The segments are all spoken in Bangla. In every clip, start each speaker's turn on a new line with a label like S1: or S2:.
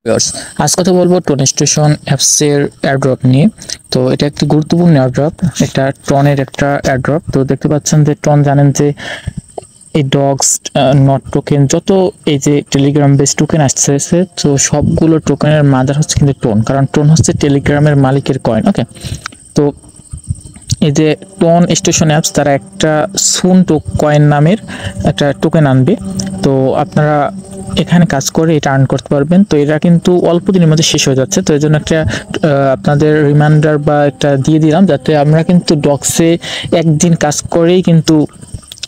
S1: ভিউয়ার্স, আজ কথা বলবো টোন স্টেশন অ্যাপস এর এয়ারড্রপ নিয়ে। তো এটা একটি গুরুত্বপূর্ণ এয়ারড্রপ। এটা টনের একটা এয়ারড্রপ। তো দেখতে পাচ্ছেন যে টন জানেন যে এই ডগস নট টোকেন যত এই যে টেলিগ্রাম বেস টোকেন আসছে, তো সবগুলো টোকেনের মাদার হচ্ছে কিন্তু টোন, কারণ টোন হচ্ছে টেলিগ্রামের মালিকের কয়েন। ওকে, তো এই যে টোন স্টেশন অ্যাপস তারা একটা সুন কয়েন নামের একটা টোকেন আনবে। তো আপনারা এখানে কাজ করে এটা আর্ন করতে পারবেন। তো এটা কিন্তু অল্প দিনের মধ্যে শেষ হয়ে যাচ্ছে, তো এই জন্য একটা আপনাদের রিমাইন্ডার বা একটা দিয়ে দিলাম, যাতে আমরা কিন্তু ডক্সে একদিন কাজ করেই কিন্তু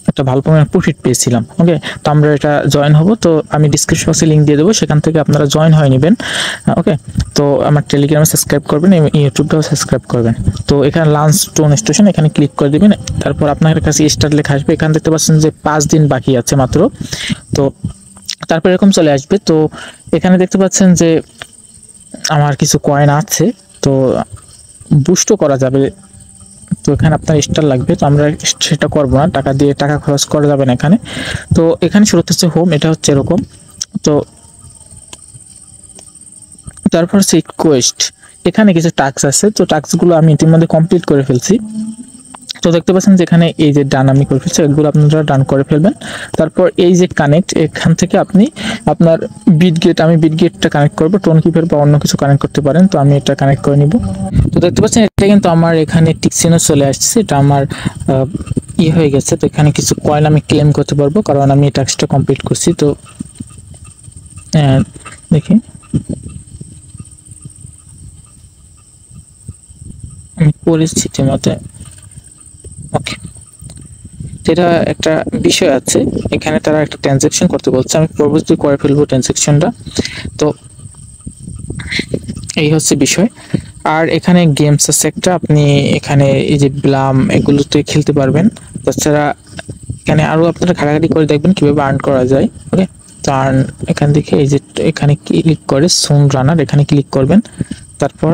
S1: একটা ভালো পরিমাণ প্রফিট পেয়েছিলাম। ওকে, তো আমরা এটা জয়েন হব। তো আমি ডিসক্রিপশন বক্সে লিঙ্ক দিয়ে দেবো, সেখান থেকে আপনারা জয়েন হয়ে নেবেন। ওকে, তো আমার টেলিগ্রামে সাবস্ক্রাইব করবেন এবং ইউটিউবটাও সাবস্ক্রাইব করবেন। তো এখানে লাঞ্চ টোন স্টেশন এখানে ক্লিক করে দেবেন। তারপর আপনার কাছে স্টার লেখা আসবে। এখানে দেখতে পাচ্ছেন যে 5 দিন বাকি আছে মাত্র। তো তারপর এরকম চলে আসবে। তো এখানে দেখতে পাচ্ছেন যে আমার কিছু কয়েন আছে, তো বুস্টও করা যাবে। তো এখানে আপনার স্টার লাগবে, তো আমরা সেটা করব না, টাকা দিয়ে টাকা খরচ করা যাবে না এখানে। তো এখানে শুরুতে হচ্ছে হোম, এটা হচ্ছে এরকম। তো তারপর হচ্ছে কোয়েস্ট, এখানে কিছু টাস্ক আছে। তো টাস্কগুলো আমি ইতিমধ্যে কমপ্লিট করে ফেলছি। তো দেখতে পাচ্ছেন যে এখানে এই যে ডান আমি করে ফেলছি, এগুলো আপনারা ডান করে ফেলবেন। তারপর এই যে কানেক্ট, এখান থেকে আপনি আপনার বিটগেট, আমি বিটগেটটা কানেক্ট করবো, টোন কিপার বা অন্য কিছু কানেক্ট করতে পারেন। তো আমি এটা কানেক্ট করে নিব। তো দেখতে পাচ্ছেন এটা কিন্তু আমার এখানে টিকসিনও চলে আসছে, এটা আমার হয়ে গেছে। তো এখানে কিছু কয়েন আমি ক্লেম করতে পারবো, কারণ আমি টাস্কটা কমপ্লিট করছি। তো দেখি আমি পরিস্থিতি মতে। ওকে, যেটা একটা বিষয় আছে, এখানে তারা একটা ট্রানজাকশন করতে বলছে, আমি পরবর্তী করে ফেলবো ট্রানজাকশনটা। তো এই হচ্ছে বিষয়। আর এখানে গেমস আছে একটা, আপনি এখানে এই যে ব্লাম এগুলোতে খেলতে পারবেন। তাছাড়া এখানে আরো আপনারা ঘাটাঘাটি করে দেখবেন কিভাবে আর্ন করা যায়। ওকে, তো আর্ন এখান থেকে এই যে এখানে ক্লিক করে সুন রানার এখানে ক্লিক করবেন। তারপর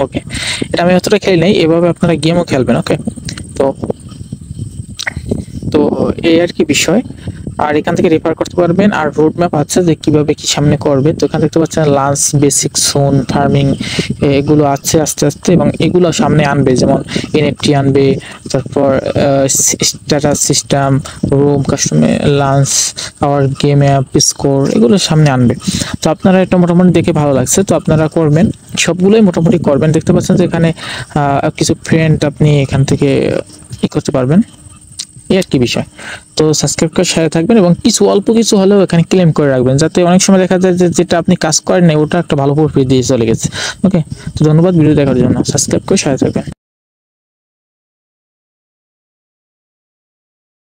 S1: ওকে, এটা আমি অতটা খেলি নাই, এভাবে আপনারা গেমও খেলবেন। ওকে, তো তো এই আর কি বিষয়। আর এখান থেকে রেফার করতে পারবেন। আর রোড ম্যাপ আছে যে কিভাবে কি সামনে করবে। তো এখানে দেখতে পাচ্ছেন লাঞ্চ, বেসিক, সোন, ফার্মিং এগুলো আছে আস্তে আস্তে, এবং এগুলো সামনে আনবে, যেমন এনএফটি আনবে, তারপর status system, room, customer lunch, hour game app, score, এগুলো সামনে আনবে। তো আপনারা এটা মোটামুটি দেখে ভালো লাগছে, তো আপনারা করবেন, সবগুলোই মোটামুটি করবেন। দেখতে পাচ্ছেন যে এখানে কিছু ফ্রেন্ড আপনি এখান থেকে করতে পারবেন, এই আর কি বিষয়। তো সাবস্ক্রাইব করে সাথে থাকবেন এবং কিছু অল্প কিছু হলেও এখানে ক্লেম করে রাখবেন, যাতে অনেক সময় দেখা যায় যে যেটা আপনি কাজ করেন না ওটা একটা ভালো প্রফিট দিয়ে চলে গেছে। ওকে, তো ধন্যবাদ ভিডিও দেখার জন্য, সাবস্ক্রাইব করে সাথে থাকবেন।